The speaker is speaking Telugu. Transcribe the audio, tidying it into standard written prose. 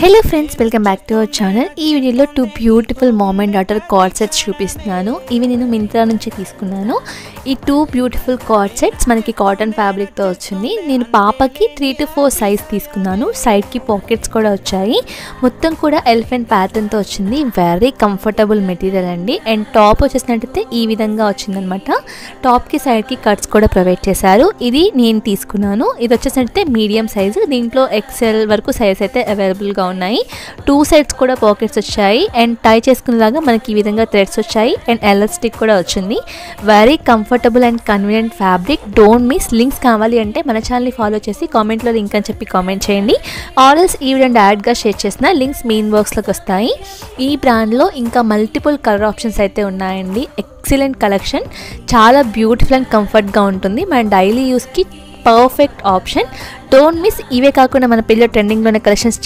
Hello friends, welcome back to our channel. ఈ వీడియోలో 2 beautiful mom and daughter card sets చూపిస్తున్నాను. ఇవి నేను మింత్రా నుంచి తీసుకున్నాను. ఈ 2 బ్యూటిఫుల్ కార్డ్ సెట్స్ మనకి కాటన్ ఫ్యాబ్రిక్తో వచ్చింది. నేను పాపకి 3 to 4 సైజ్ తీసుకున్నాను. సైడ్కి పాకెట్స్ కూడా వచ్చాయి. మొత్తం కూడా ఎలిఫెంట్ ప్యాటర్న్తో వచ్చింది. వెరీ కంఫర్టబుల్ మెటీరియల్ అండి. అండ్ టాప్ వచ్చేసినట్టయితే ఈ విధంగా వచ్చిందనమాట. టాప్కి సైడ్కి కట్స్ కూడా ప్రొవైడ్ చేశారు. ఇది నేను తీసుకున్నాను. ఇది వచ్చేసినట్టయితే మీడియం సైజు. దీంట్లో ఎక్సెల్ వరకు సైజ్ అయితే అవైలబుల్గా ఉన్నాయి. 2 సైడ్స్ కూడా పాకెట్స్ వచ్చాయి. అండ్ టై చేసుకునేలాగా మనకి ఈ విధంగా థ్రెడ్స్ వచ్చాయి. అండ్ ఎలాస్టిక్ కూడా వచ్చింది. Very comfortable and convenient fabric. Don't miss. Links కావాలి అంటే మన ఛానల్ని ఫాలో చేసి కామెంట్లో లింక్ అని చెప్పి కామెంట్ చేయండి. ఆర్ఎల్స్ ఈ వీడియో డైరెక్ట్గా షేర్ చేసిన లింక్స్ మీ ఇన్బాక్స్లోకి వస్తాయి. ఈ బ్రాండ్లో ఇంకా మల్టిపుల్ కలర్ ఆప్షన్స్ అయితే ఉన్నాయండి. Excellent collection. చాలా బ్యూటిఫుల్ అండ్ కంఫర్ట్గా ఉంటుంది. మన డైలీ యూస్కి పర్ఫెక్ట్ ఆప్షన్. Don't miss. ఇవే కాకుండా మన పిల్లల ట్రెండింగ్లోనే కలెక్షన్స్